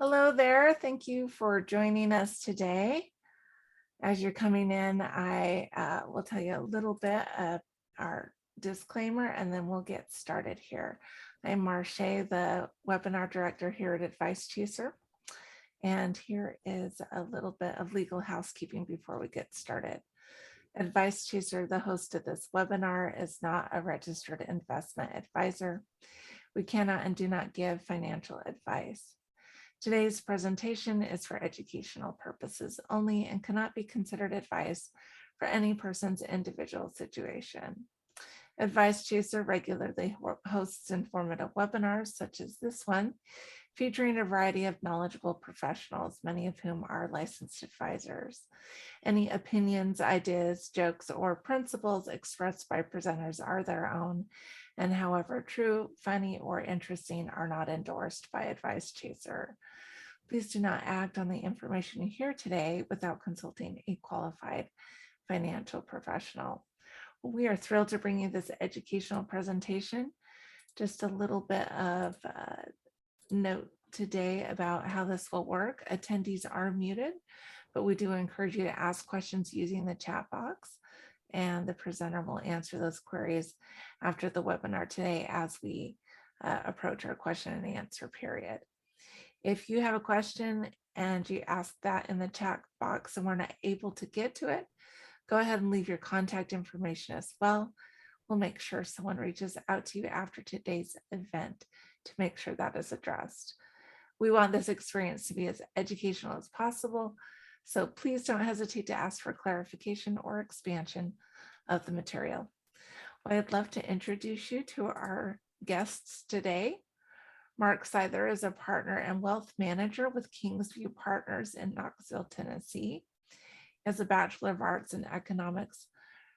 Hello there. Thank you for joining us today. As you're coming in, I will tell you a little bit of our disclaimer and then we'll get started here. I'm Marche, the webinar director here at Advice Chaser. And here is a little bit of legal housekeeping before we get started. Advice Chaser, the host of this webinar, is not a registered investment advisor. We cannot and do not give financial advice. Today's presentation is for educational purposes only and cannot be considered advice for any person's individual situation. Advice Chaser regularly hosts informative webinars such as this one, featuring a variety of knowledgeable professionals, many of whom are licensed advisors. Any opinions, ideas, jokes, or principles expressed by presenters are their own, and however true, funny, or interesting, are not endorsed by Advice Chaser. Please do not act on the information you hear today without consulting a qualified financial professional. We are thrilled to bring you this educational presentation. Just a little bit of note today about how this will work. Attendees are muted, but we do encourage you to ask questions using the chat box, and the presenter will answer those queries after the webinar today as we approach our question and answer period. If you have a question and you ask that in the chat box and we're not able to get to it, go ahead and leave your contact information as well. We'll make sure someone reaches out to you after today's event to make sure that is addressed. We want this experience to be as educational as possible, so please don't hesitate to ask for clarification or expansion of the material. Well, I'd love to introduce you to our guests today. Mark Seither is a partner and wealth manager with Kingsview Partners in Knoxville, Tennessee. He has a Bachelor of Arts in Economics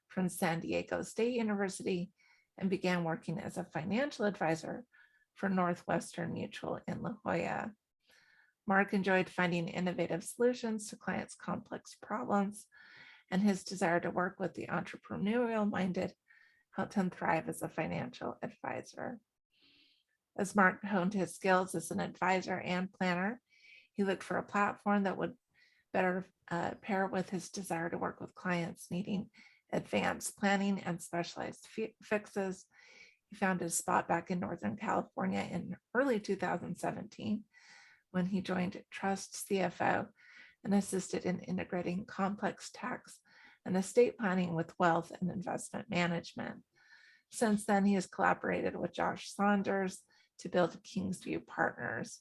from San Diego State University and began working as a financial advisor for Northwestern Mutual in La Jolla. Mark enjoyed finding innovative solutions to clients' complex problems, and his desire to work with the entrepreneurial-minded helped him thrive as a financial advisor. As Mark honed his skills as an advisor and planner, he looked for a platform that would better pair with his desire to work with clients needing advanced planning and specialized fixes. He found his spot back in Northern California in early 2017 when he joined Trust CFO and assisted in integrating complex tax and estate planning with wealth and investment management. Since then, he has collaborated with Josh Saunders to build Kingsview Partners.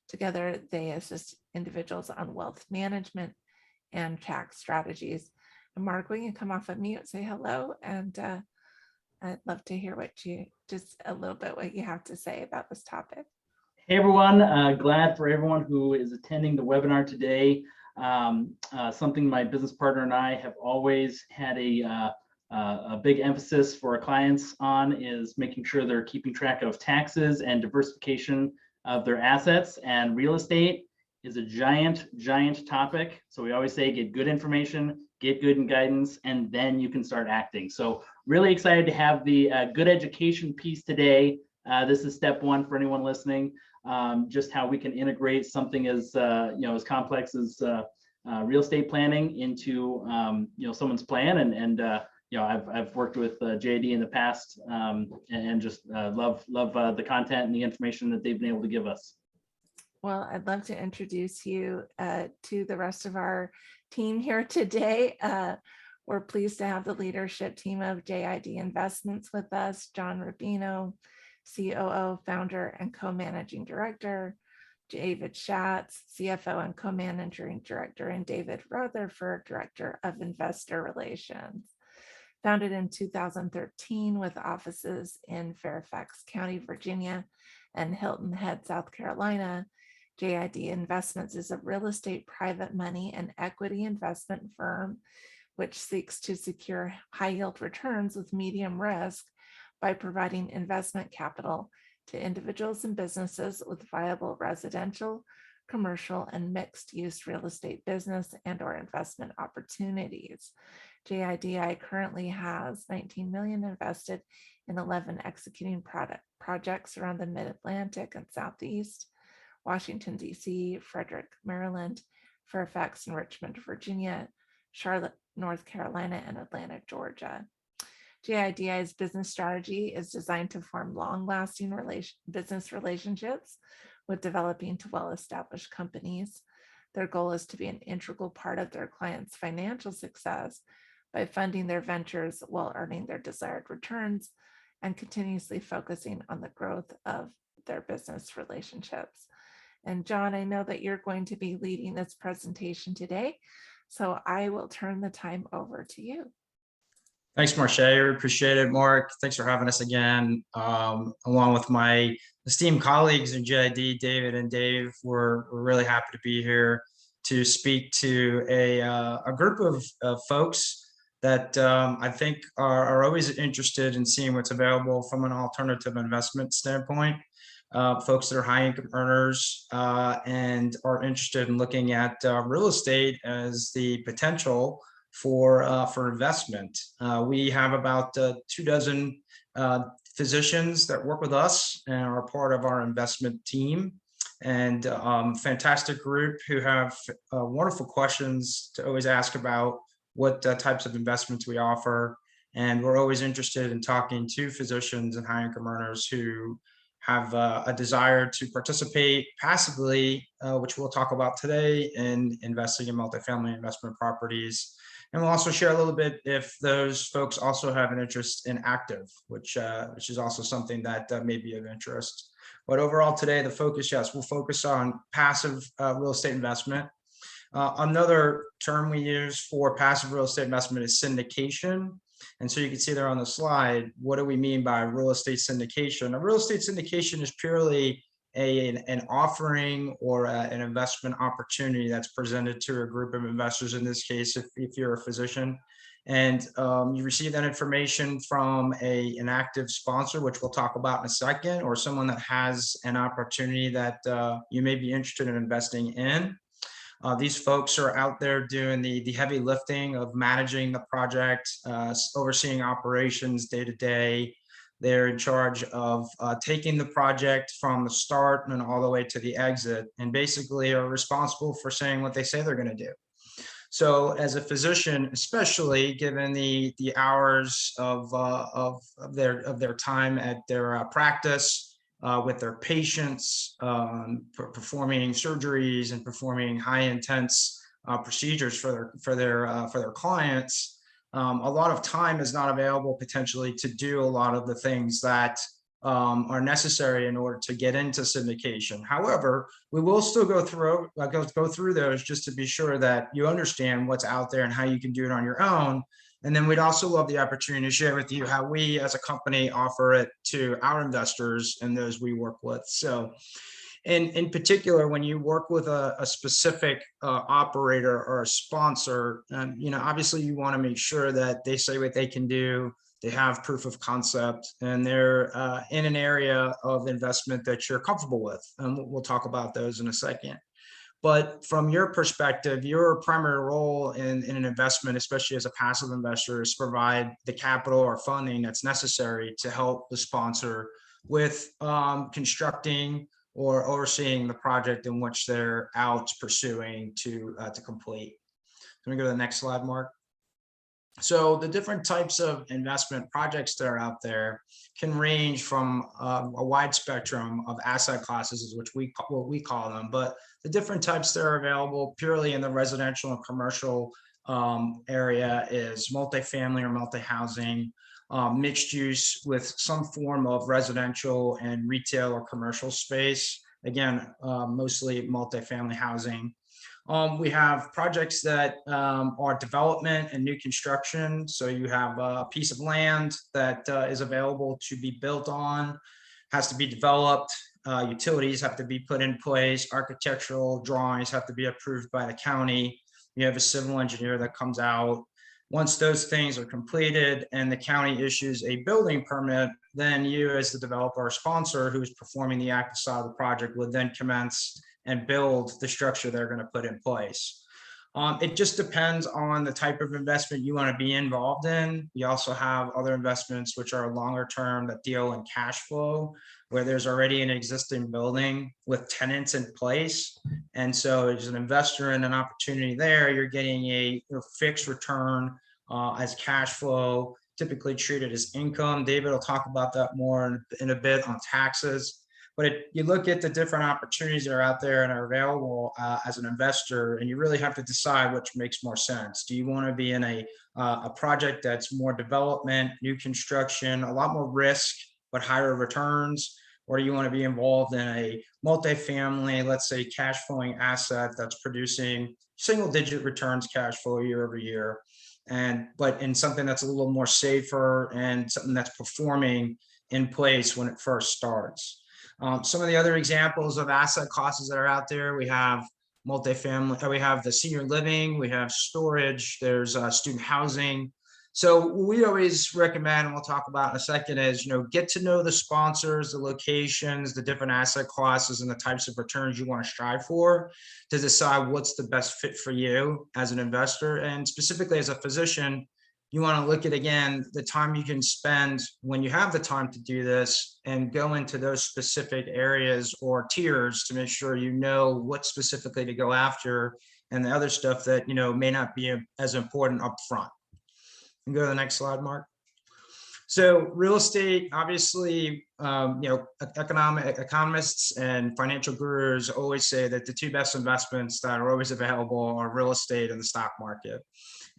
Together, they assist individuals on wealth management and tax strategies. And Mark, when you come off of mute, say hello, and I'd love to hear what you have to say about this topic. Hey everyone, glad for everyone who is attending the webinar today. Something my business partner and I have always had a big emphasis for our clients on is making sure they're keeping track of taxes and diversification of their assets, and real estate is a giant topic. So we always say get good information, get good guidance, and then you can start acting. So really excited to have the good education piece today. This is step one for anyone listening, just how we can integrate something as as complex as real estate planning into someone's plan. And I've worked with JD in the past, and just love the content and the information that they've been able to give us. Well, I'd love to introduce you to the rest of our team here today. We're pleased to have the leadership team of JID Investments with us: John Rubino, COO, founder, and co-managing director; David Schatz, CFO and co-managing director; and David Rutherford, director of investor relations. Founded in 2013 with offices in Fairfax County, Virginia, and Hilton Head, South Carolina, JID Investments is a real estate, private money, and equity investment firm which seeks to secure high yield returns with medium risk by providing investment capital to individuals and businesses with viable residential, commercial, and mixed use real estate business and or investment opportunities. JIDI currently has $19 million invested in 11 executing projects around the Mid-Atlantic and Southeast, Washington, D.C., Frederick, Maryland, Fairfax and Richmond, Virginia, Charlotte, North Carolina, and Atlanta, Georgia. JIDI's business strategy is designed to form long-lasting business relationships with developing to well-established companies. Their goal is to be an integral part of their clients' financial success by funding their ventures while earning their desired returns and continuously focusing on the growth of their business relationships. And John, I know that you're going to be leading this presentation today, so I will turn the time over to you. Thanks, Marche. I appreciate it, Mark. Thanks for having us again. Along with my esteemed colleagues in JID, David and Dave, we're really happy to be here to speak to a group of folks that I think are always interested in seeing what's available from an alternative investment standpoint. Folks that are high income earners and are interested in looking at real estate as the potential for investment. We have about 24 physicians that work with us and are part of our investment team, and fantastic group who have wonderful questions to always ask about what types of investments we offer. And we're always interested in talking to physicians and high income earners who have a desire to participate passively, which we'll talk about today, in investing in multifamily investment properties. And we'll also share a little bit if those folks also have an interest in active, which is also something that may be of interest. But overall today, the focus, yes, we'll focus on passive real estate investment. Another term we use for passive real estate investment is syndication. And so you can see there on the slide, what do we mean by real estate syndication? A real estate syndication is purely an offering or an investment opportunity that's presented to a group of investors. In this case, if you're a physician, and you receive that information from an active sponsor, which we'll talk about in a second, or someone that has an opportunity that you may be interested in investing in. These folks are out there doing the heavy lifting of managing the project, overseeing operations day to day. They're in charge of taking the project from the start and all the way to the exit, and basically are responsible for saying what they say they're going to do. So as a physician, especially given the hours of their time at their practice with their patients, performing surgeries and performing high intense procedures for their clients, a lot of time is not available potentially to do a lot of the things that are necessary in order to get into syndication. However, we will still go through those just to be sure that you understand what's out there and how you can do it on your own. And then we'd also love the opportunity to share with you how we as a company offer it to our investors and those we work with. So in particular, when you work with a specific operator or a sponsor, obviously you want to make sure that they say what they can do, they have proof of concept, and they're in an area of investment that you're comfortable with. And we'll talk about those in a second. But from your perspective, your primary role in an investment, especially as a passive investor, is to provide the capital or funding that's necessary to help the sponsor with constructing or overseeing the project in which they're out pursuing to complete. Let me go to the next slide, Mark. So the different types of investment projects that are out there can range from a wide spectrum of asset classes, which what we call them, but the different types that are available purely in the residential and commercial area is multifamily or multi-housing, mixed use with some form of residential and retail or commercial space. Again, mostly multifamily housing. We have projects that are development and new construction. So you have a piece of land that is available to be built on, has to be developed. Utilities have to be put in place. Architectural drawings have to be approved by the county. You have a civil engineer that comes out. Once those things are completed and the county issues a building permit, then you as the developer or sponsor who is performing the active side of the project would then commence and build the structure they're going to put in place. It just depends on the type of investment you want to be involved in. We also have other investments which are longer term that deal in cash flow, where there's already an existing building with tenants in place. And so as an investor in an opportunity there, you're getting a fixed return as cash flow, typically treated as income. David will talk about that more in a bit on taxes. But you look at the different opportunities that are out there and are available as an investor, and you really have to decide which makes more sense. Do you want to be in a project that's more development, new construction, a lot more risk, but higher returns? Or do you want to be involved in a multifamily, let's say, cash flowing asset that's producing single digit returns cash flow year over year? But in something that's a little more safer and something that's performing in place when it first starts. Some of the other examples of asset classes that are out there, we have multifamily, we have the senior living, we have storage, there's student housing. So we always recommend, and we'll talk about in a second, is, get to know the sponsors, the locations, the different asset classes, and the types of returns you want to strive for to decide what's the best fit for you as an investor. And specifically as a physician, you want to look at, again, the time you can spend when you have the time to do this and go into those specific areas or tiers to make sure you know what specifically to go after and the other stuff that, may not be as important up front. And go to the next slide, Mark. So real estate, obviously, economists and financial gurus always say that the two best investments that are always available are real estate and the stock market.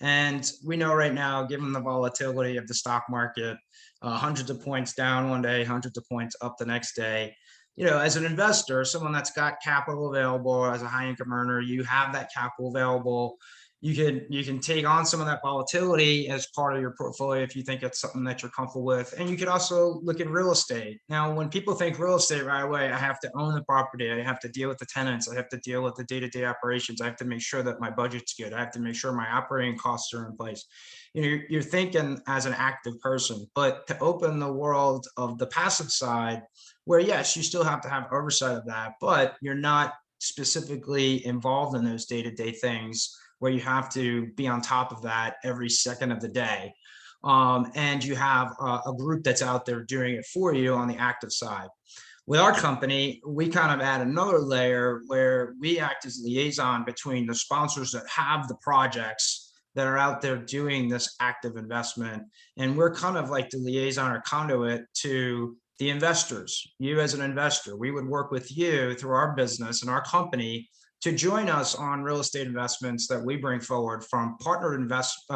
And we know right now, given the volatility of the stock market, hundreds of points down one day, hundreds of points up the next day, as an investor, someone that's got capital available, as a high income earner, you have that capital available. You can take on some of that volatility as part of your portfolio if you think it's something that you're comfortable with. And you could also look at real estate. Now, when people think real estate right away, I have to own the property. I have to deal with the tenants. I have to deal with the day-to-day operations. I have to make sure that my budget's good. I have to make sure my operating costs are in place. You're thinking as an active person, but to open the world of the passive side, where yes, you still have to have oversight of that, but you're not specifically involved in those day-to-day things where you have to be on top of that every second of the day. And you have a group that's out there doing it for you on the active side. With our company, we kind of add another layer where we act as liaison between the sponsors that have the projects that are out there doing this active investment. And we're kind of like the liaison or conduit to the investors. You as an investor, we would work with you through our business and our company to join us on real estate investments that we bring forward from partnered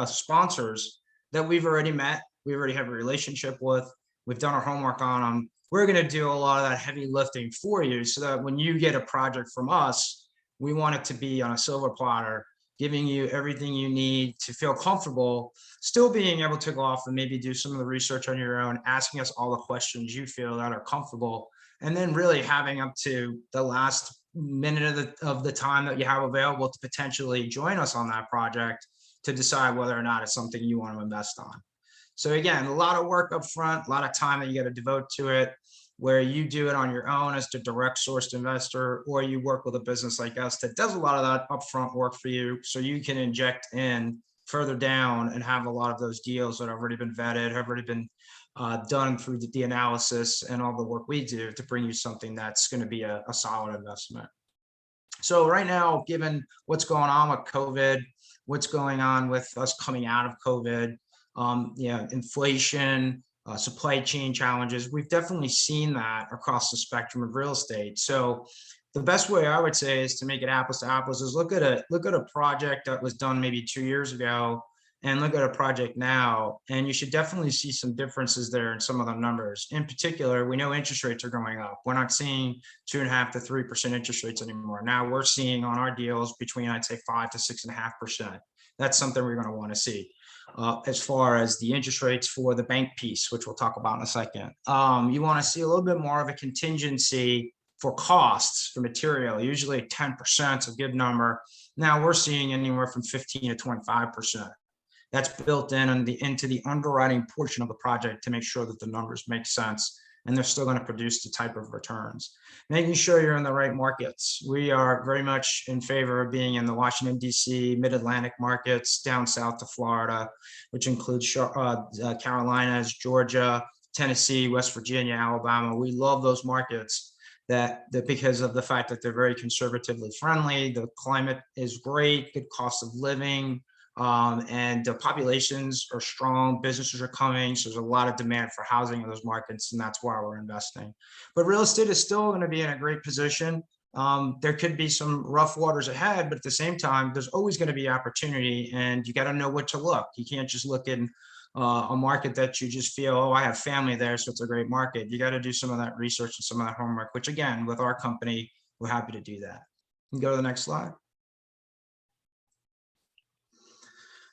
sponsors that we've already met, we already have a relationship with, we've done our homework on them. We're going to do a lot of that heavy lifting for you so that when you get a project from us, we want it to be on a silver platter, giving you everything you need to feel comfortable, still being able to go off and maybe do some of the research on your own, asking us all the questions you feel that are comfortable, and then really having up to the last minute of the time that you have available to potentially join us on that project to decide whether or not it's something you want to invest on. So again, a lot of work up front, a lot of time that you got to devote to it, where you do it on your own as the direct sourced investor, or you work with a business like us that does a lot of that upfront work for you, so you can inject in further down and have a lot of those deals that have already been vetted, have already been done through the analysis and all the work we do to bring you something that's going to be a solid investment. So right now, given what's going on with COVID, what's going on with us coming out of COVID, inflation, supply chain challenges, we've definitely seen that across the spectrum of real estate. So the best way I would say is to make it apples to apples is look at a project that was done maybe 2 years ago and look at a project now, and you should definitely see some differences there in some of the numbers. In particular, we know interest rates are going up. We're not seeing 2.5% to 3% interest rates anymore. Now we're seeing on our deals between, I'd say, 5% to 6.5%. That's something we're going to want to see. As far as the interest rates for the bank piece, which we'll talk about in a second. You want to see a little bit more of a contingency for costs for material. Usually 10% is a good number. Now we're seeing anywhere from 15 to 25%. That's built into the underwriting portion of the project to make sure that the numbers make sense and they're still going to produce the type of returns. Making sure you're in the right markets. We are very much in favor of being in the Washington, D.C., mid-Atlantic markets, down south to Florida, which includes Carolinas, Georgia, Tennessee, West Virginia, Alabama. We love those markets that because of the fact that they're very conservatively friendly, the climate is great, good cost of living, and the populations are strong, businesses are coming, so there's a lot of demand for housing in those markets, and that's why we're investing. But real estate is still going to be in a great position. There could be some rough waters ahead, but at the same time, there's always going to be opportunity, and you got to know what to look. You can't just look in a market that you just feel, oh, I have family there, so it's a great market. You got to do some of that research and some of that homework, which again, with our company, we're happy to do that. You can go to the next slide.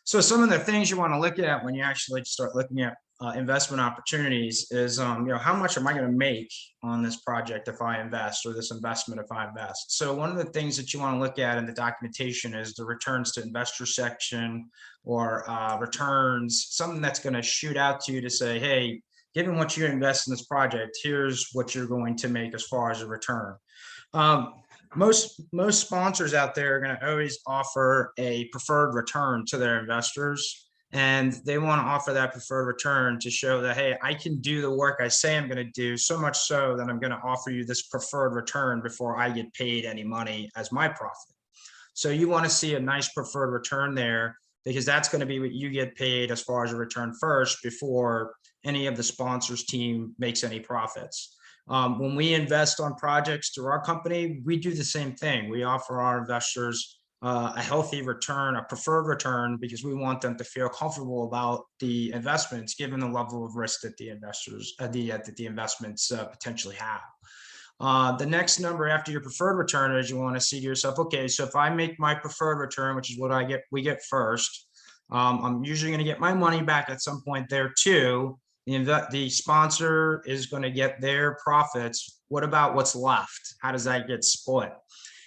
So some of the things you want to look at when you actually start looking at investment opportunities is, how much am I going to make on this project if I invest, or this investment if I invest? So one of the things that you want to look at in the documentation is the returns to investor section, or returns, something that's going to shoot out to you to say, hey, given what you invest in this project, here's what you're going to make as far as a return. Most sponsors out there are going to always offer a preferred return to their investors, and they want to offer that preferred return to show that, hey, I can do the work I say I'm going to do, so much so that I'm going to offer you this preferred return before I get paid any money as my profit. So you want to see a nice preferred return there, because that's going to be what you get paid as far as a return first, before any of the sponsors team makes any profits. When we invest on projects through our company, we do the same thing. We offer our investors a healthy return, a preferred return, because we want them to feel comfortable about the investments, given the level of risk that the investors, that the investments potentially have. The next number after your preferred return is, you want to see to yourself, okay, so if I make my preferred return, which is what we get first, I'm usually going to get my money back at some point there too. The sponsor is going to get their profits. What about what's left? How does that get split?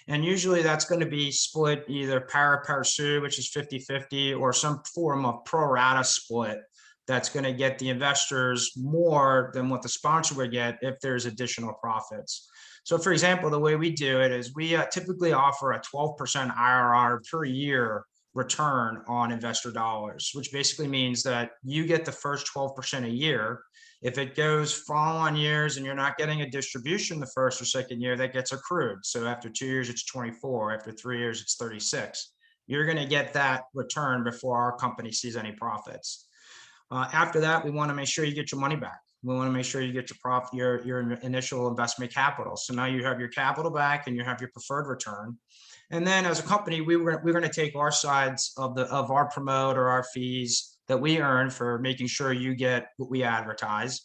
And usually that's going to be split either pari passu, which is 50-50, or some form of pro rata split that's going to get the investors more than what the sponsor would get if there's additional profits. So for example, the way we do it is we typically offer a 12% IRR per year return on investor dollars, which basically means that you get the first 12% a year. If it goes follow-on years and you're not getting a distribution the first or second year, that gets accrued. So after 2 years, it's 24. After 3 years, it's 36. You're going to get that return before our company sees any profits. After that, we want to make sure you get your money back. We want to make sure you get your initial investment capital. So now you have your capital back and you have your preferred return. And then as a company, we're going to take our sides of our promote, or our fees that we earn for making sure you get what we advertise.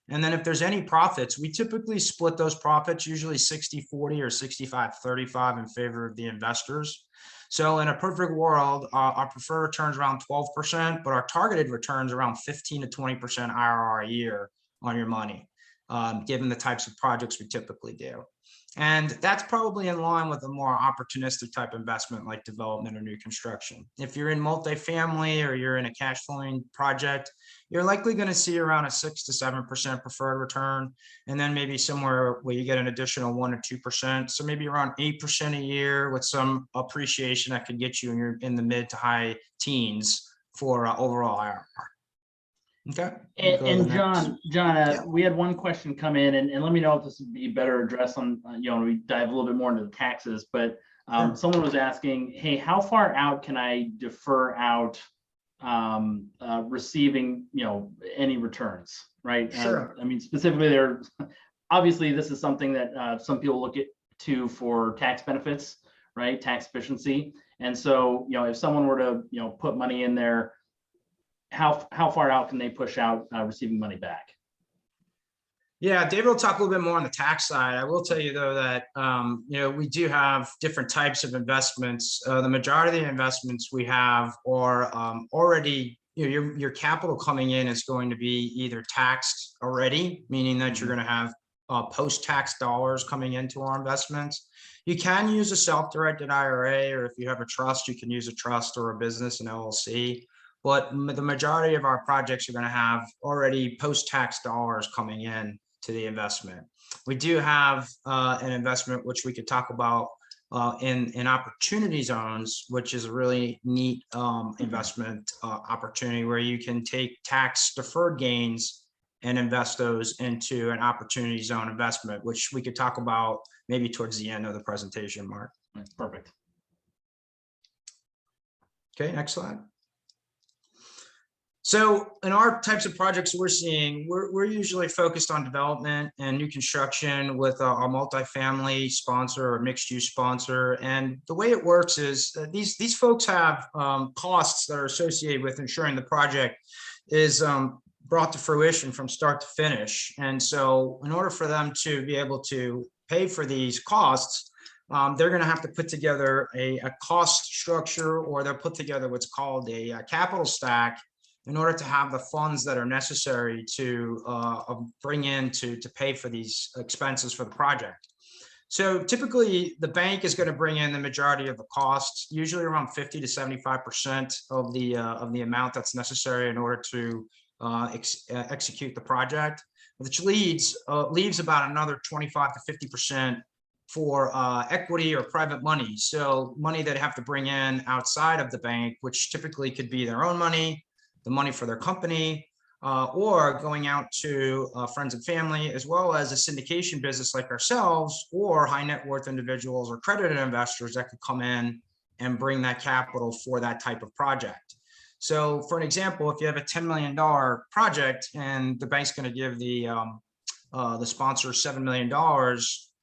And then if there's any profits, we typically split those profits, usually 60-40 or 65-35 in favor of the investors. So in a perfect world, our preferred returns around 12%, but our targeted returns around 15 to 20% IRR a year on your money, given the types of projects we typically do. And that's probably in line with a more opportunistic type investment like development or new construction. If you're in multifamily or you're in a cash flowing project, you're likely going to see around a 6 to 7% preferred return, and then maybe somewhere where you get an additional 1 or 2%. So maybe around 8% a year with some appreciation that could get you in the mid to high teens for overall IRR. Okay. And John, Yeah. we had one question come in, and let me know if this would be better addressed on, we dive a little bit more into the taxes, but Sure. Someone was asking, hey, how far out can I defer out receiving, any returns, right? Sure. I mean, specifically obviously this is something that some people look to for tax benefits, right? Tax efficiency. And so, if someone were to, put money in there, how far out can they push out receiving money back? Yeah, David will talk a little bit more on the tax side. I will tell you though that we do have different types of investments. The majority of the investments we have are already, your capital coming in is going to be either taxed already, meaning that you're going to have post-tax dollars coming into our investments. You can use a self-directed IRA, or if you have a trust, you can use a trust or a business, an LLC. But the majority of our projects are going to have already post-tax dollars coming in to the investment. We do have an investment which we could talk about in opportunity zones, which is a really neat investment opportunity where you can take tax deferred gains and invest those into an opportunity zone investment, which we could talk about maybe towards the end of the presentation, Mark. Perfect. Okay, next slide. So in our types of projects we're seeing, we're usually focused on development and new construction with a multifamily sponsor or mixed use sponsor. And the way it works is these folks have costs that are associated with ensuring the project is brought to fruition from start to finish. And so in order for them to be able to pay for these costs, they're going to have to put together a cost structure, or they'll put together what's called a capital stack in order to have the funds that are necessary to bring in to pay for these expenses for the project. So typically the bank is going to bring in the majority of the costs, usually around 50 to 75% of the amount that's necessary in order to execute the project, which leaves about another 25 to 50% for equity or private money. So money that have to bring in outside of the bank, which typically could be their own money, the money for their company, or going out to friends and family, as well as a syndication business like ourselves, or high net worth individuals or accredited investors that could come in and bring that capital for that type of project. So for an example, if you have a $10 million project and the bank's going to give the sponsor $7 million,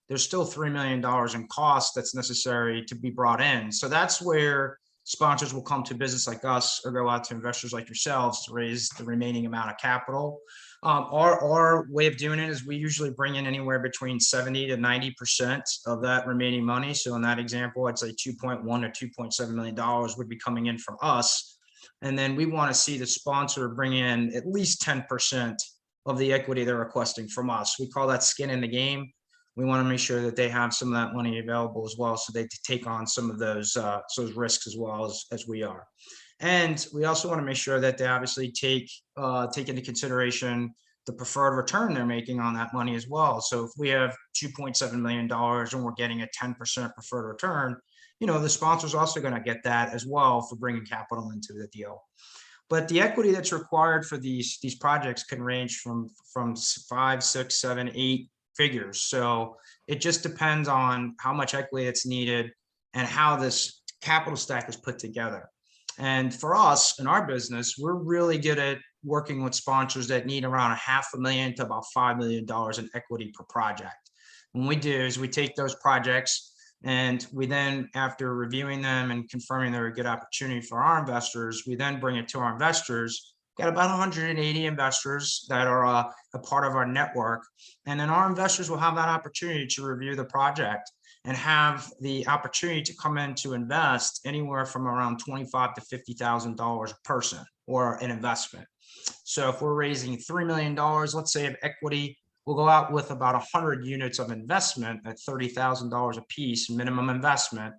there's still $3 million in costs that's necessary to be brought in. So that's where sponsors will come to a business like us or go out to investors like yourselves to raise the remaining amount of capital. Our way of doing it is we usually bring in anywhere between 70 to 90% of that remaining money. So in that example, I'd say $2.1 to $2.7 million would be coming in from us. And then we want to see the sponsor bring in at least 10% of the equity they're requesting from us. We call that skin in the game. We want to make sure that they have some of that money available as well, so they take on some of those risks as well as we are. And we also want to make sure that they obviously take into consideration the preferred return they're making on that money as well. So if we have $2.7 million and we're getting a 10% preferred return, the sponsor's also going to get that as well for bringing capital into the deal. But the equity that's required for these projects can range from 5, 6, 7, 8 figures. So it just depends on how much equity it's needed and how this capital stack is put together. And for us in our business, we're really good at working with sponsors that need around $500,000 to about $5 million in equity per project. What we do is we take those projects and we then, after reviewing them and confirming they're a good opportunity for our investors, we then bring it to our investors. Got about 180 investors that are a part of our network. And then our investors will have that opportunity to review the project and have the opportunity to come in to invest anywhere from around $25,000 to $50,000 a person or an investment. So if we're raising $3 million, let's say, of equity, we'll go out with about 100 units of investment at $30,000 a piece, minimum investment,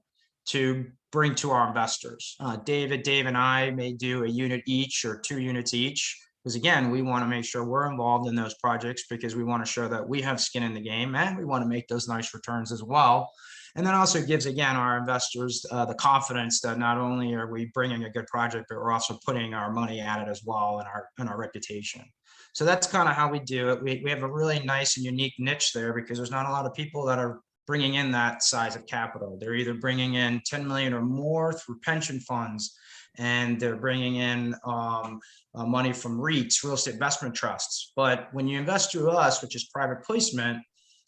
to bring to our investors. Dave and I may do a unit each or 2 units each, because again, we want to make sure we're involved in those projects because we want to show that we have skin in the game and we want to make those nice returns as well. And then also gives, again, our investors the confidence that not only are we bringing a good project, but we're also putting our money at it as well, and our reputation. So that's kind of how we do it. We have a really nice and unique niche there because there's not a lot of people that are bringing in that size of capital. They're either bringing in 10 million or more through pension funds, and they're bringing in money from REITs, real estate investment trusts. But when you invest through us, which is private placement,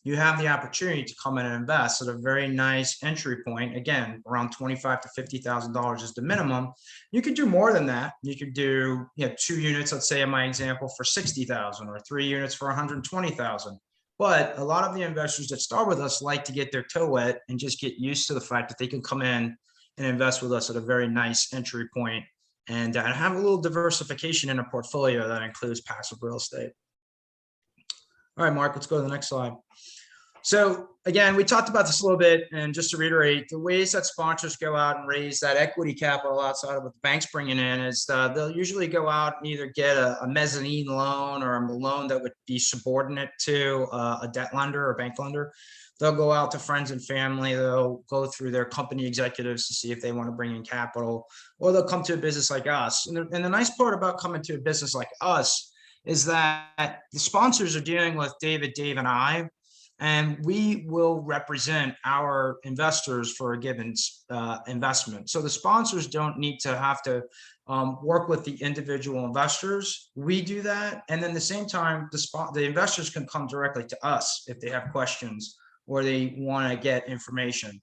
you have the opportunity to come in and invest at a very nice entry point. Again, around $25,000 to $50,000 is the minimum. You could do more than that. You could do 2 units, let's say in my example, for $60,000, or 3 units for $120,000. But a lot of the investors that start with us like to get their toe wet and just get used to the fact that they can come in and invest with us at a very nice entry point and have a little diversification in a portfolio that includes passive real estate. All right, Mark, let's go to the next slide. So again, we talked about this a little bit, and just to reiterate, the ways that sponsors go out and raise that equity capital outside of what the bank's bringing in is they'll usually go out and either get a mezzanine loan or a loan that would be subordinate to a debt lender or bank lender. They'll go out to friends and family. They'll go through their company executives to see if they want to bring in capital, or they'll come to a business like us. And the nice part about coming to a business like us is that the sponsors are dealing with David, Dave, and I, and we will represent our investors for a given investment. So the sponsors don't need to have to work with the individual investors. We do that. And then at the same time, the investors can come directly to us if they have questions or they want to get information.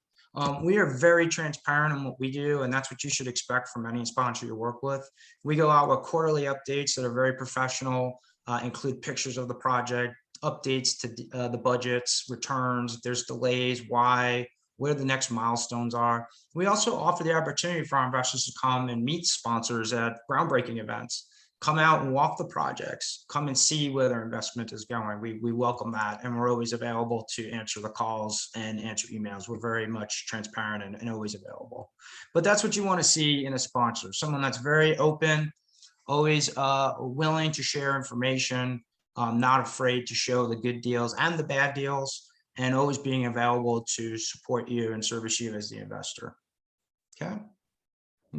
We are very transparent in what we do, and that's what you should expect from any sponsor you work with. We go out with quarterly updates that are very professional, include pictures of the project, updates to the budgets, returns, if there's delays, why, where the next milestones are. We also offer the opportunity for our investors to come and meet sponsors at groundbreaking events, come out and walk the projects, come and see where their investment is going. We welcome that, and we're always available to answer the calls and answer emails. We're very much transparent and always available. But that's what you want to see in a sponsor, someone that's very open, always willing to share information, not afraid to show the good deals and the bad deals, and always being available to support you and service you as the investor. Okay,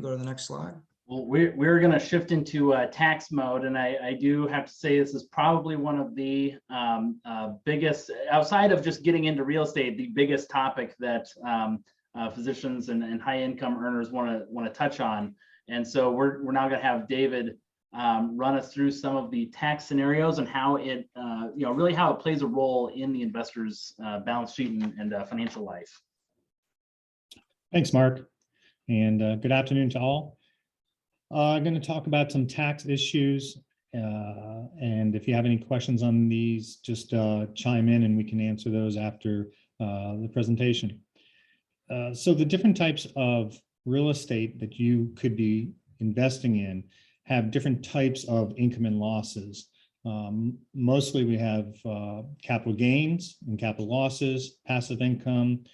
go to the next slide. Well, we're going to shift into tax mode, and I do have to say this is probably one of the biggest, outside of just getting into real estate, the biggest topic that physicians and high income earners want to touch on. And so we're now going to have David run us through some of the tax scenarios and how it, really how it plays a role in the investor's balance sheet and financial life. Thanks, Mark, and good afternoon to all. I'm going to talk about some tax issues, and if you have any questions on these, just chime in and we can answer those after the presentation. So the different types of real estate that you could be investing in have different types of income and losses. Mostly we have capital gains and capital losses, passive income,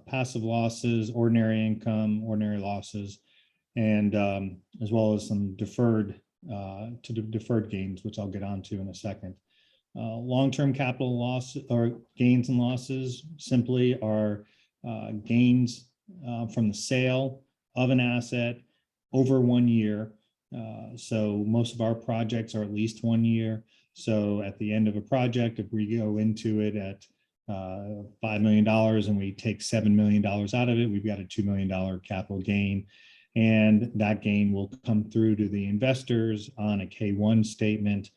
passive losses, ordinary income, ordinary losses, and as well as some deferred gains, which I'll get onto in a second. Long-term capital loss or gains and losses simply are gains from the sale of an asset over 1 year. So most of our projects are at least 1 year. So at the end of a project, if we go into it at $5 million and we take $7 million out of it, we've got a $2 million capital gain. And that gain will come through to the investors on a K-1 statement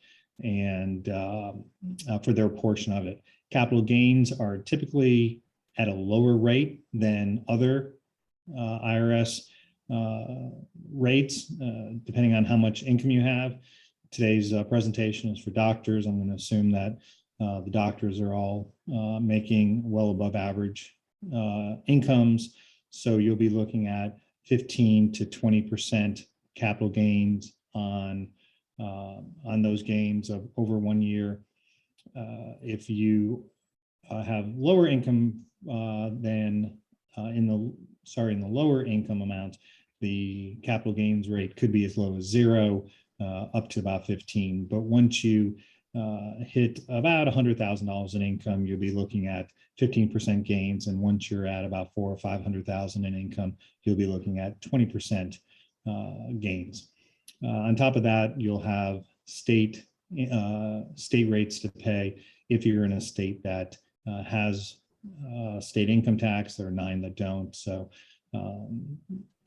and for their portion of it. Capital gains are typically at a lower rate than other IRS rates, depending on how much income you have. Today's presentation is for doctors. I'm going to assume that the doctors are all making well above average incomes. So you'll be looking at 15 to 20% capital gains on those gains of over 1 year. If you have lower income than in the lower income amount, the capital gains rate could be as low as 0 up to about 15. But once you hit about $100,000 in income, you'll be looking at 15% gains. And once you're at about $400,000 or $500,000 in income, you'll be looking at 20% gains. On top of that, you'll have state rates to pay if you're in a state that has state income tax. There are 9 that don't. So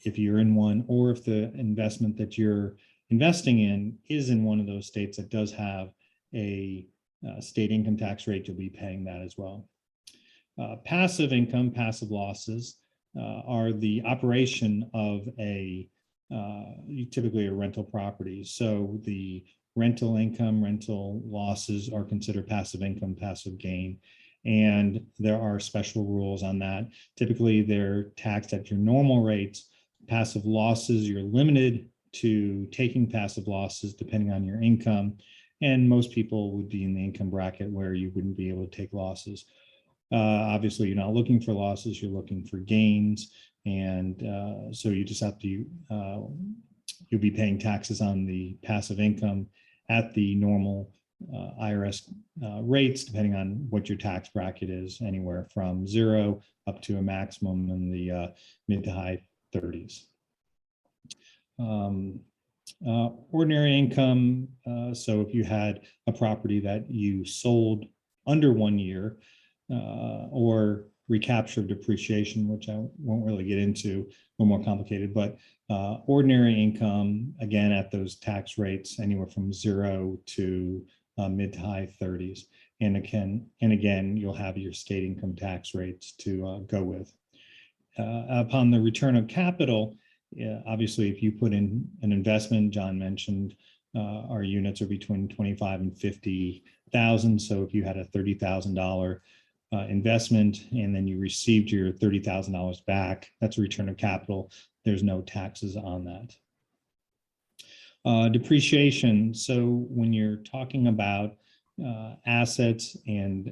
if you're in one, or if the investment that you're investing in is in one of those states that does have a state income tax rate, you'll be paying that as well. Passive income, passive losses are the operation of typically a rental property. So the rental income, rental losses are considered passive income, passive gain. And there are special rules on that. Typically, they're taxed at your normal rates. Passive losses, you're limited to taking passive losses depending on your income. And most people would be in the income bracket where you wouldn't be able to take losses. Obviously, you're not looking for losses, you're looking for gains. And so you just have to, you'll be paying taxes on the passive income at the normal IRS rates, depending on what your tax bracket is, anywhere from 0 up to a maximum in the mid to high 30s. Ordinary income, so if you had a property that you sold under 1 year, or recapture of depreciation, which I won't really get into, a little more complicated, but ordinary income, again, at those tax rates, anywhere from 0 to mid to high 30s. And again, you'll have your state income tax rates to go with. Upon the return of capital, obviously, if you put in an investment, John mentioned our units are between 25 and 50,000. So if you had a $30,000 investment and then you received your $30,000 back, that's a return of capital. There's no taxes on that. Depreciation. So when you're talking about assets and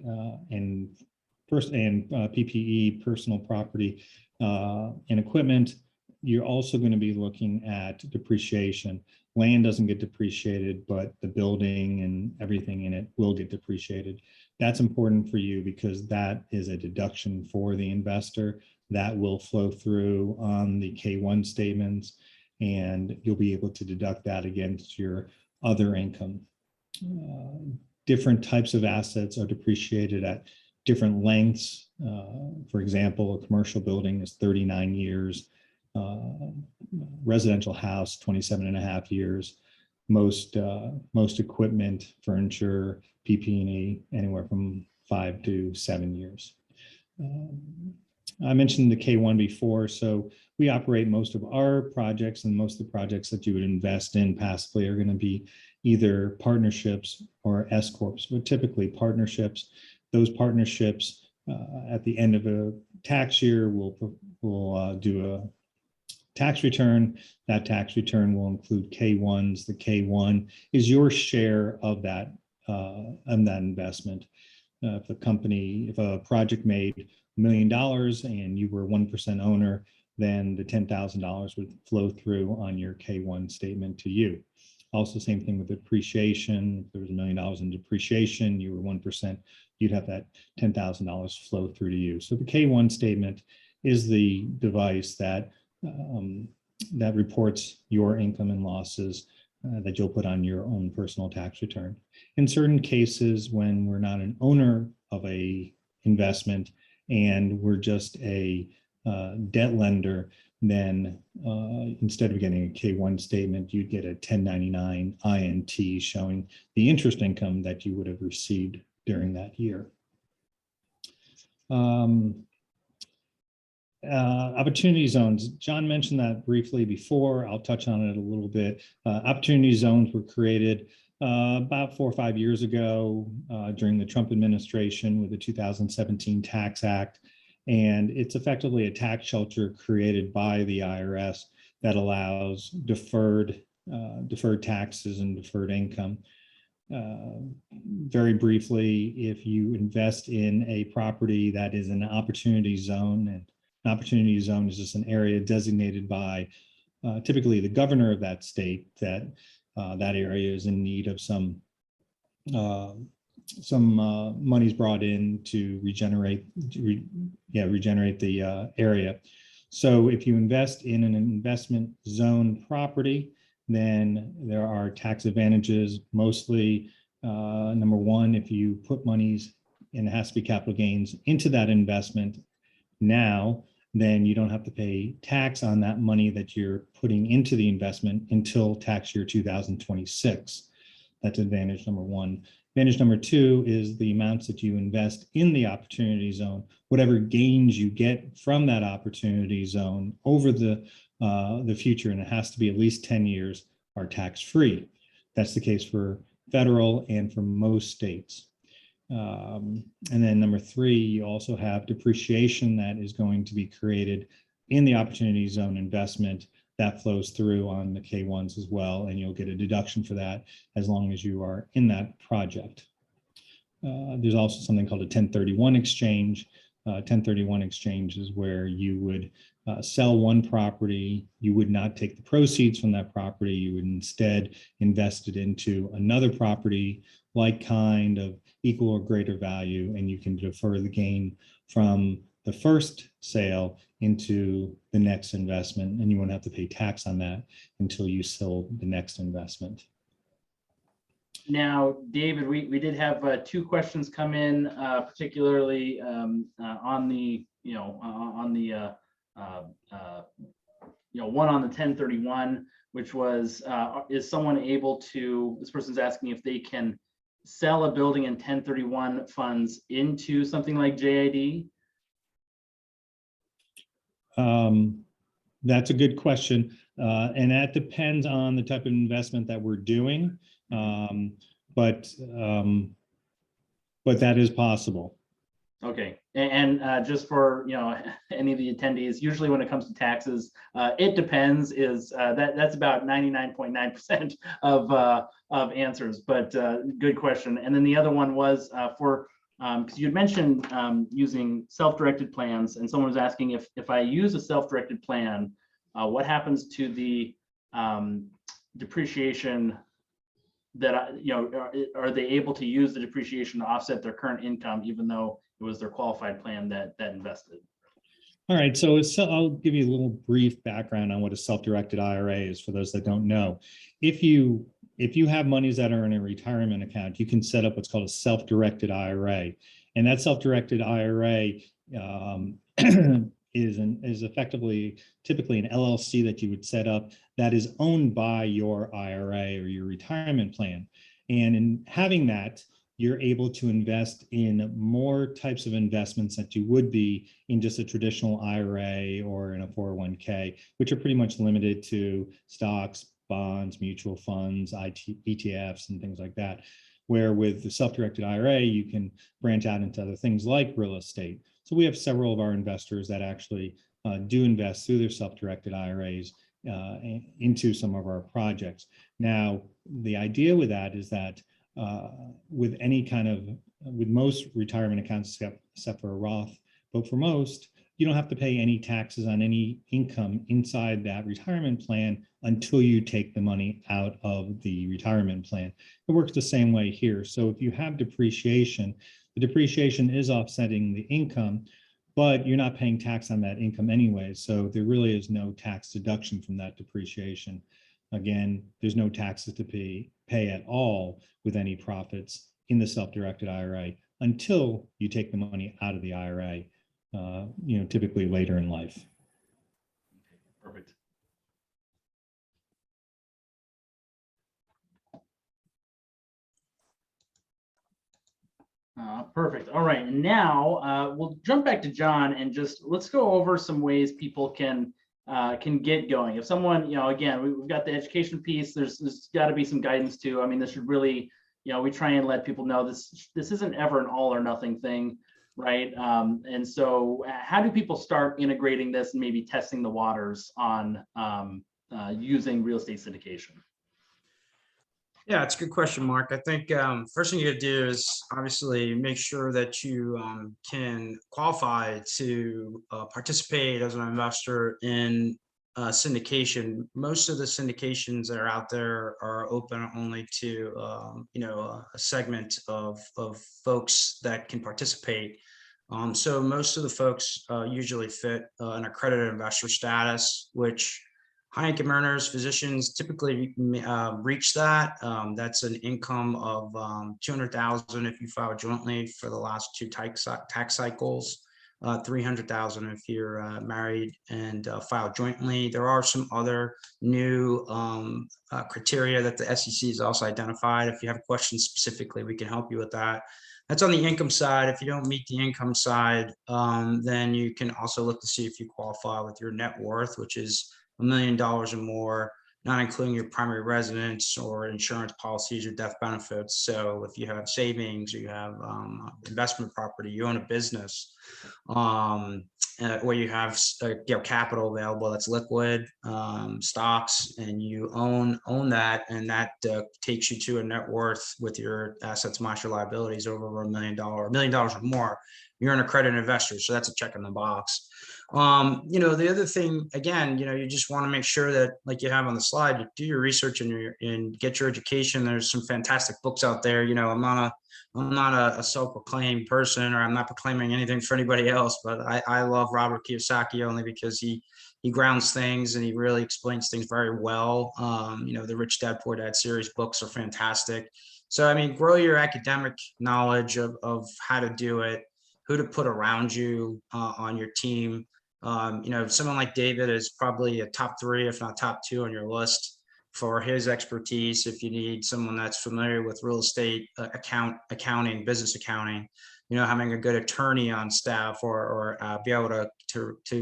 PPE, personal property and equipment, you're also going to be looking at depreciation. Land doesn't get depreciated, but the building and everything in it will get depreciated. That's important for you because that is a deduction for the investor that will flow through on the K-1 statements, and you'll be able to deduct that against your other income. Different types of assets are depreciated at different lengths. For example, a commercial building is 39 years. Residential house, 27.5 years. Most equipment, furniture, PP&E, anywhere from 5 to 7 years. I mentioned the K-1 before, so we operate most of our projects, and most of the projects that you would invest in passively are going to be either partnerships or S-corps, but typically partnerships. Those partnerships at the end of a tax year will do a tax return. That tax return will include K-1s. The K-1 is your share of that investment. If a project made $1 million and you were 1% owner, then the $10,000 would flow through on your K-1 statement to you. Also, same thing with depreciation. If there was $1 million in depreciation, you were 1%, you'd have that $10,000 flow through to you. So the K-1 statement is the device that reports your income and losses that you'll put on your own personal tax return. In certain cases, when we're not an owner of a investment and we're just a debt lender, then instead of getting a K-1 statement, you'd get a 1099 INT showing the interest income that you would have received during that year. Opportunity zones. John mentioned that briefly before. I'll touch on it a little bit. Opportunity zones were created about 4 or 5 years ago during the Trump administration with the 2017 Tax Act. And it's effectively a tax shelter created by the IRS that allows deferred taxes and deferred income. Very briefly, if you invest in a property that is an opportunity zone, and an opportunity zone is just an area designated by typically the governor of that state that that area is in need of some monies brought in to regenerate the area. So if you invest in an investment zone property, then there are tax advantages. Mostly, number one, if you put monies, and it has to be capital gains, into that investment now, then you don't have to pay tax on that money that you're putting into the investment until tax year 2026. That's advantage number one. Advantage number two is the amounts that you invest in the opportunity zone. Whatever gains you get from that opportunity zone over the future, and it has to be at least 10 years, are tax-free. That's the case for federal and for most states. And then number three, you also have depreciation that is going to be created in the opportunity zone investment that flows through on the K-1s as well, and you'll get a deduction for that as long as you are in that project. There's also something called a 1031 exchange. 1031 exchange is where you would sell one property. You would not take the proceeds from that property. You would instead invest it into another property like kind of equal or greater value, and you can defer the gain from the first sale into the next investment, and you won't have to pay tax on that until you sell the next investment. Now, David, we did have two questions come in, particularly on the, one on the 1031, which was, is someone able to, this person's asking if they can sell a building in 1031 funds into something like JID? That's a good question. And that depends on the type of investment that we're doing. But that is possible. Okay, and just for any of the attendees, usually when it comes to taxes, it depends is that's about 99.9% of answers, but good question. And then the other one was for because you had mentioned using self-directed plans, and someone was asking if I use a self-directed plan, what happens to the depreciation that are they able to use the depreciation to offset their current income, even though it was their qualified plan that invested? All right, so I'll give you a little brief background on what a self-directed IRA is for those that don't know. If you have monies that are in a retirement account, you can set up what's called a self-directed IRA, and that self-directed IRA is effectively typically an LLC that you would set up that is owned by your IRA or your retirement plan. And in having that, you're able to invest in more types of investments that you would be in just a traditional IRA or in a 401k, which are pretty much limited to stocks, bonds, mutual funds, ETFs, and things like that. Where with the self-directed IRA, you can branch out into other things like real estate. So we have several of our investors that actually do invest through their self-directed IRAs into some of our projects. Now, the idea with that is that with most retirement accounts, except for a Roth, but for most, you don't have to pay any taxes on any income inside that retirement plan until you take the money out of the retirement plan. It works the same way here. So if you have depreciation, the depreciation is offsetting the income, but you're not paying tax on that income anyway. So there really is no tax deduction from that depreciation. Again, there's no taxes to pay at all with any profits in the self-directed IRA until you take the money out of the IRA, typically later in life. Perfect. Perfect. All right. And now we'll jump back to John and just let's go over some ways people can get going. If someone, again, we've got the education piece. There's got to be some guidance too. I mean, this should really, we try and let people know this isn't ever an all or nothing thing, right? And so, how do people start integrating this and maybe testing the waters on using real estate syndication? Yeah, it's a good question, Mark. I think first thing you got to do is obviously make sure that you can qualify to participate as an investor in syndication. Most of the syndications that are out there are open only to a segment of folks that can participate. So most of the folks usually fit an accredited investor status, which high income earners, physicians typically reach that. That's an income of $200,000 if you file jointly for the last two tax cycles, $300,000 if you're married and file jointly. There are some other new criteria that the SEC has also identified. If you have questions specifically, we can help you with that. That's on the income side. If you don't meet the income side, then you can also look to see if you qualify with your net worth, which is $1 million or more, not including your primary residence or insurance policies or death benefits. So if you have savings, or you have investment property, you own a business, where you have capital available that's liquid, stocks, and you own that, and that takes you to a net worth with your assets minus your liabilities over $1 million or more, you're an accredited investor. So that's a check in the box. The other thing, again, you just want to make sure that, like you have on the slide, you do your research and get your education. There's some fantastic books out there. I'm not a self-proclaimed person, or I'm not proclaiming anything for anybody else, but I love Robert Kiyosaki only because he grounds things and he really explains things very well. The Rich Dad Poor Dad series books are fantastic. So, I mean, grow your academic knowledge of how to do it, who to put around you on your team. Someone like David is probably a top 3, if not top 2 on your list for his expertise. If you need someone that's familiar with real estate accounting, business accounting, having a good attorney on staff, or be able to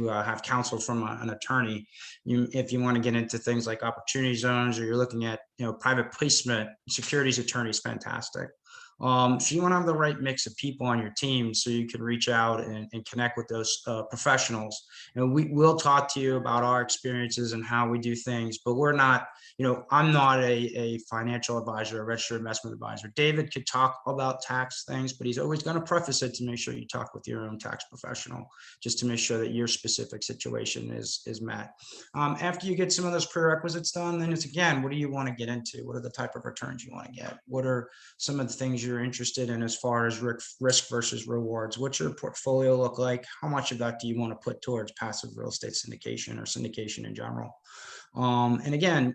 have counsel from an attorney. If you want to get into things like opportunity zones, or you're looking at private placement, securities attorney is fantastic. So you want to have the right mix of people on your team so you can reach out and connect with those professionals. We will talk to you about our experiences and how we do things, but we're not, I'm not a financial advisor, a registered investment advisor. David could talk about tax things, but he's always going to preface it to make sure you talk with your own tax professional, just to make sure that your specific situation is met. After you get some of those prerequisites done, then it's, again, what do you want to get into? What are the type of returns you want to get? What are some of the things you're interested in as far as risk versus rewards? What's your portfolio look like? How much of that do you want to put towards passive real estate syndication or syndication in general? And again,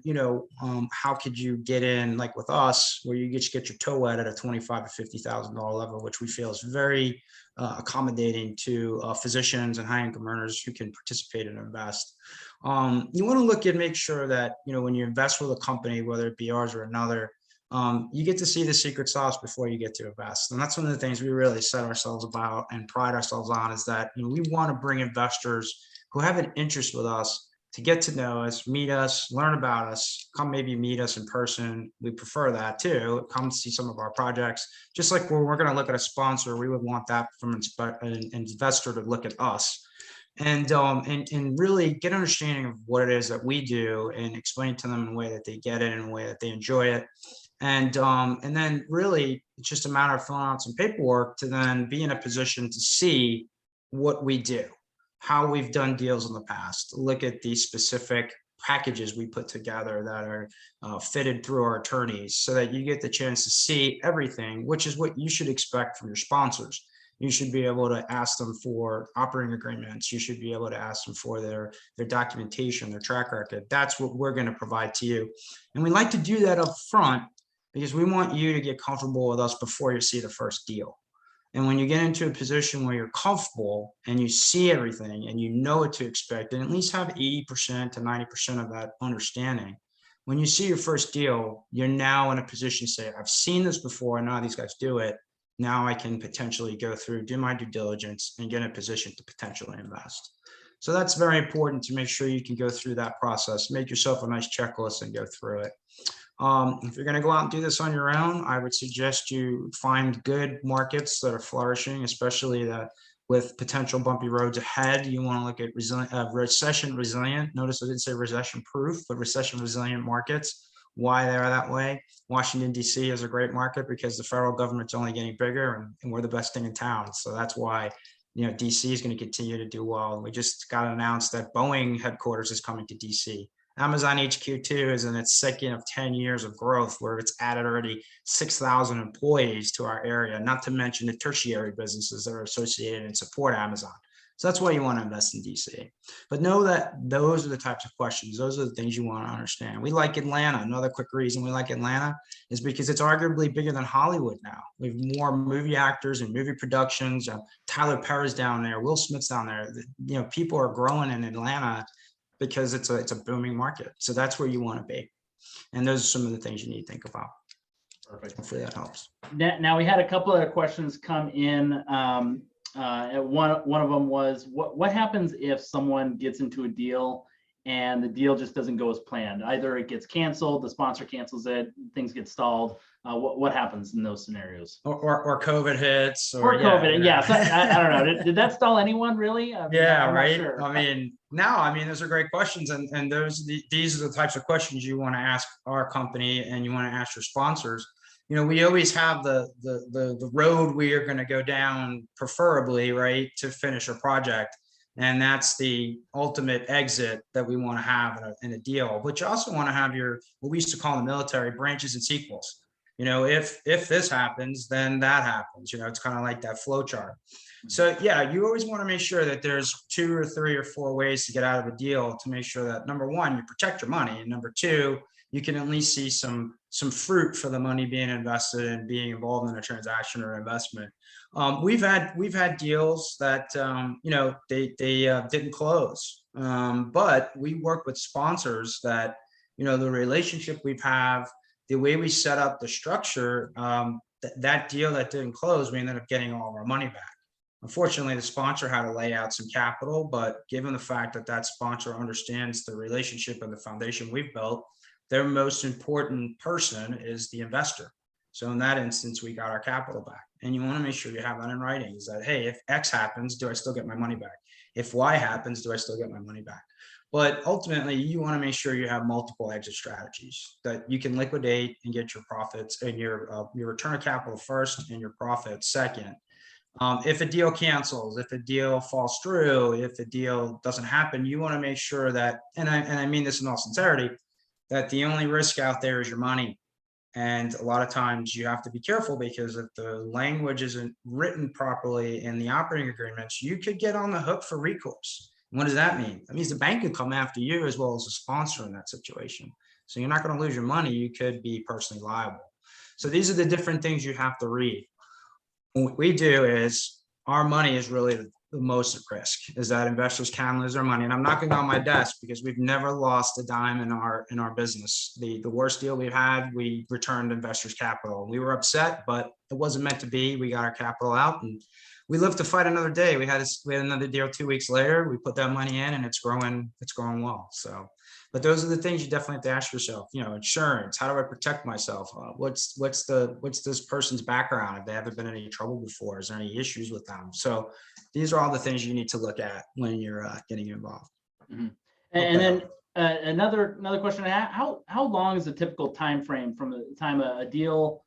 how could you get in, like with us, where you just get your toe wet at a $25,000 to $50,000 level, which we feel is very accommodating to physicians and high-income earners who can participate and invest. You want to look and make sure that, when you invest with a company, whether it be ours or another, you get to see the secret sauce before you get to invest. And that's one of the things we really set ourselves about and pride ourselves on, is that we want to bring investors who have an interest with us to get to know us, meet us, learn about us, come maybe meet us in person. We prefer that too. Come see some of our projects. Just like when we're going to look at a sponsor, we would want that from an investor to look at us. And really get an understanding of what it is that we do, and explain to them in a way that they get it, in a way that they enjoy it. And then really it's just a matter of filling out some paperwork to then be in a position to see what we do, how we've done deals in the past, look at the specific packages we put together that are fitted through our attorneys, so that you get the chance to see everything, which is what you should expect from your sponsors. You should be able to ask them for operating agreements. You should be able to ask them for their documentation, their track record. That's what we're going to provide to you. And we like to do that up front, because we want you to get comfortable with us before you see the first deal. And when you get into a position where you're comfortable and you see everything and you know what to expect, and at least have 80% to 90% of that understanding, when you see your first deal, you're now in a position to say, I've seen this before, I know how these guys do it. Now I can potentially go through, do my due diligence, and get in a position to potentially invest. So that's very important, to make sure you can go through that process, make yourself a nice checklist and go through it. If you're going to go out and do this on your own, I would suggest you find good markets that are flourishing, especially that with potential bumpy roads ahead. You want to look at recession resilient. Notice I didn't say recession proof, but recession resilient markets. Why they are that way? Washington, D.C. is a great market because the federal government's only getting bigger, and we're the best thing in town. So that's why, D.C. is going to continue to do well. And we just got announced that Boeing headquarters is coming to D.C. Amazon HQ2 is in its second of 10 years of growth, where it's added already 6,000 employees to our area, not to mention the tertiary businesses that are associated and support Amazon. So that's why you want to invest in DC. But know that those are the types of questions. Those are the things you want to understand. We like Atlanta. Another quick reason we like Atlanta is because it's arguably bigger than Hollywood now. We have more movie actors and movie productions. Tyler Perry's down there. Will Smith's down there. People are growing in Atlanta because it's a booming market. So that's where you want to be. And those are some of the things you need to think about. Perfect. Hopefully that helps. Now we had a couple of questions come in. One of them was, what happens if someone gets into a deal and the deal just doesn't go as planned? Either it gets canceled, the sponsor cancels it, things get stalled. What happens in those scenarios? Or COVID hits. Or COVID, yeah. So, I don't know. Did that stall anyone really? Yeah, I'm right. Sure. Those are great questions, and these are the types of questions you want to ask our company and you want to ask your sponsors. we always have the road we are going to go down, preferably, right, to finish a project. And that's the ultimate exit that we want to have in a deal. But you also want to have your, what we used to call in the military, branches and sequels. If this happens, then that happens. It's kind of like that flow chart. So yeah, you always want to make sure that there's 2 or 3 or 4 ways to get out of a deal, to make sure that, number one, you protect your money, and number two, you can at least see some fruit for the money being invested and being involved in a transaction or investment. We've had deals that they didn't close, but we work with sponsors that the relationship we've have, the way we set up the structure, that deal that didn't close, we ended up getting all of our money back. Unfortunately, the sponsor had to lay out some capital, but given the fact that that sponsor understands the relationship and the foundation we've built, their most important person is the investor. So in that instance, we got our capital back. And you want to make sure you have that in writing, is that, hey, if X happens, do I still get my money back? If Y happens, do I still get my money back? But ultimately, you want to make sure you have multiple exit strategies that you can liquidate and get your profits and your return of capital first and your profits second. If a deal cancels, if a deal falls through, if a deal doesn't happen, you want to make sure that, and I mean this in all sincerity, that the only risk out there is your money. And a lot of times you have to be careful, because if the language isn't written properly in the operating agreements, you could get on the hook for recourse. What does that mean? That means the bank could come after you as well as a sponsor in that situation. So you're not going to lose your money. You could be personally liable. So these are the different things you have to read. What we do is, our money is really the most at risk, is that investors can lose their money. And I'm knocking on my desk because we've never lost a dime in our business. The worst deal we've had, we returned investors' capital. We were upset, but it wasn't meant to be. We got our capital out and we lived to fight another day. We had another deal 2 weeks later. We put that money in and it's growing well. So, but those are the things you definitely have to ask yourself. Insurance. How do I protect myself? What's this person's background? Have they ever been in any trouble before? Is there any issues with them? So these are all the things you need to look at when you're getting involved. Mm-hmm. And then another question: how long is the typical time frame from the time a deal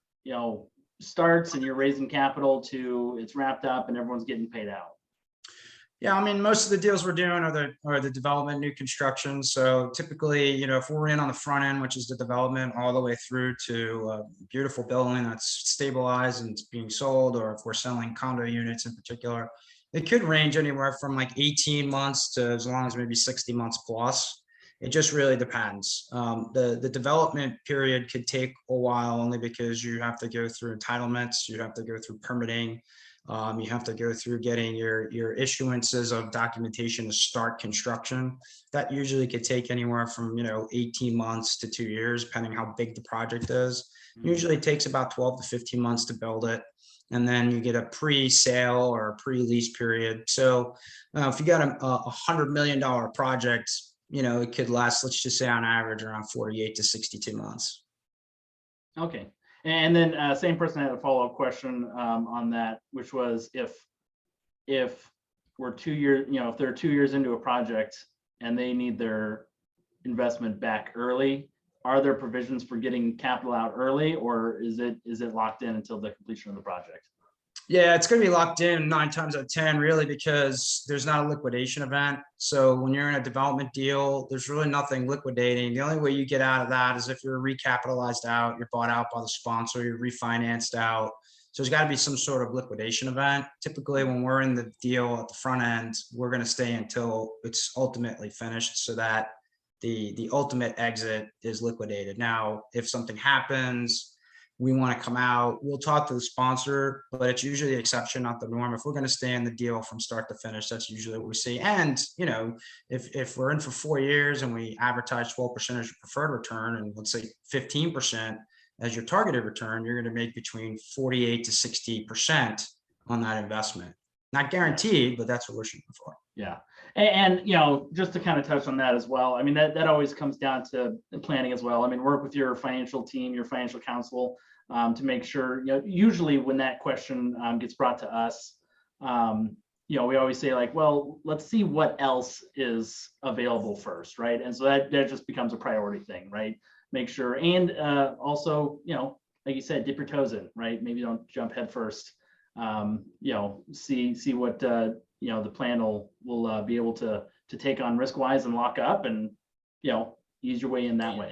starts and you're raising capital to it's wrapped up and everyone's getting paid out? Yeah, I mean, most of the deals we're doing are the development, new construction. So typically, if we're in on the front end, which is the development, all the way through to a beautiful building that's stabilized and it's being sold, or if we're selling condo units in particular, it could range anywhere from like 18 months to as long as maybe 60 months plus. It just really depends. The development period could take a while, only because you have to go through entitlements, you have to go through permitting. You have to go through getting your issuances of documentation to start construction. That usually could take anywhere from 18 months to 2 years, depending how big the project is. Usually it takes about 12 to 15 months to build it. And then you get a pre-sale or a pre-lease period. So if you got a $100 million project, it could last, let's just say on average, around 48 to 62 months. Okay. And then same person had a follow-up question on that, which was if we're 2 years, if they're 2 years into a project and they need their investment back early, are there provisions for getting capital out early, or is it locked in until the completion of the project? Yeah, it's going to be locked in 9 times out of 10, really, because there's not a liquidation event. So when you're in a development deal, there's really nothing liquidating. The only way you get out of that is if you're recapitalized out, you're bought out by the sponsor, you're refinanced out. So there's got to be some sort of liquidation event. Typically, when we're in the deal at the front end, we're going to stay until it's ultimately finished, so that the ultimate exit is liquidated. Now, if something happens, we want to come out, we'll talk to the sponsor, but it's usually the exception, not the norm. If we're going to stay in the deal from start to finish, that's usually what we see. And, if we're in for 4 years and we advertise 12% as your preferred return, and let's say 15% as your targeted return, you're going to make between 48 to 60% on that investment. Not guaranteed, but that's what we're shooting for. Yeah. And just to kind of touch on that as well, I mean, that always comes down to planning as well. I mean, work with your financial team, your financial counsel, to make sure, usually when that question gets brought to us, we always say like, well, let's see what else is available first, right? And so that just becomes a priority thing, right? Make sure, and also, like you said, dip your toes in, right? Maybe don't jump head first. See what the plan will be able to take on risk wise and lock up, and use your way in that way.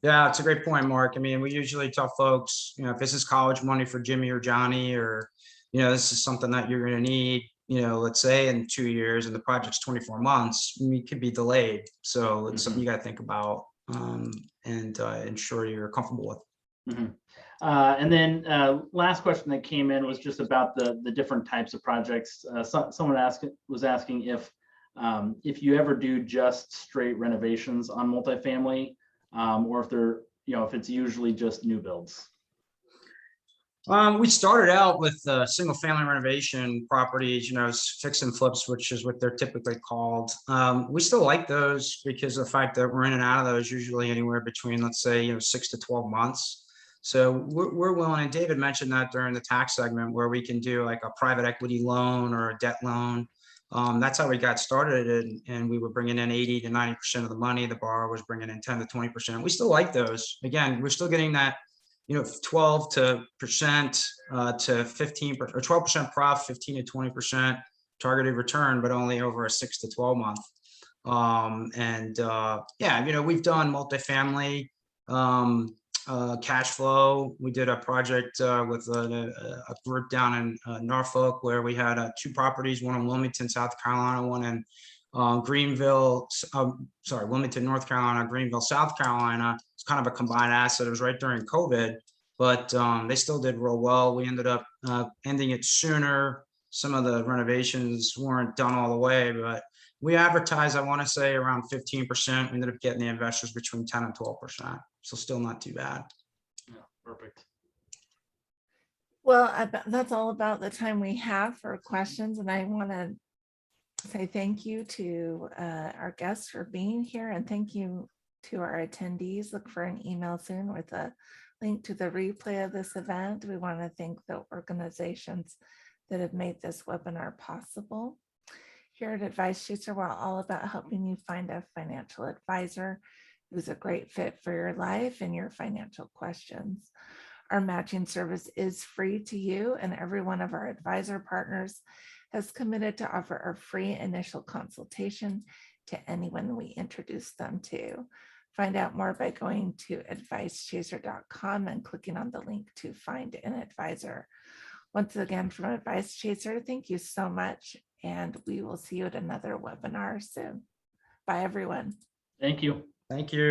Yeah, it's a great point, Mark. I mean, we usually tell folks, if this is college money for Jimmy or Johnny, or, this is something that you're going to need, let's say in 2 years and the project's 24 months, it could be delayed. So it's something you got to think about and ensure you're comfortable with. Mm-hmm. And then last question that came in was just about the different types of projects. Someone was asking if you ever do just straight renovations on multifamily, or if they're, if it's usually just new builds. We started out with single family renovation properties, fix and flips, which is what they're typically called. We still like those because of the fact that we're in and out of those usually anywhere between, let's say, 6 to 12 months. So we're willing, and David mentioned that during the tax segment, where we can do like a private equity loan or a debt loan. That's how we got started, and we were bringing in 80 to 90% of the money. The borrower was bringing in 10 to 20%. We still like those. Again, we're still getting that 12% to 15 or 12% prof, 15 to 20% targeted return, but only over a 6 to 12 month. We've done multifamily cash flow. We did a project with a group down in Norfolk, where we had 2 properties, one in Wilmington, South Carolina, one in Wilmington, North Carolina, Greenville, South Carolina. It's kind of a combined asset. It was right during COVID, but they still did real well. We ended up ending it sooner. Some of the renovations weren't done all the way, but we advertised, I want to say, around 15%. We ended up getting the investors between 10 and 12%. So still not too bad. Yeah, perfect. Well, that's all about the time we have for questions. And I want to say thank you to our guests for being here, and thank you to our attendees. Look for an email soon with a link to the replay of this event. We want to thank the organizations that have made this webinar possible. Here at Advice Chaser, we're all about helping you find a financial advisor who's a great fit for your life and your financial questions. Our matching service is free to you, and every one of our advisor partners has committed to offer a free initial consultation to anyone we introduce them to. Find out more by going to advicechaser.com and clicking on the link to find an advisor. Once again, from Advice Chaser, thank you so much, and we will see you at another webinar soon. Bye, everyone. Thank you. Thank you.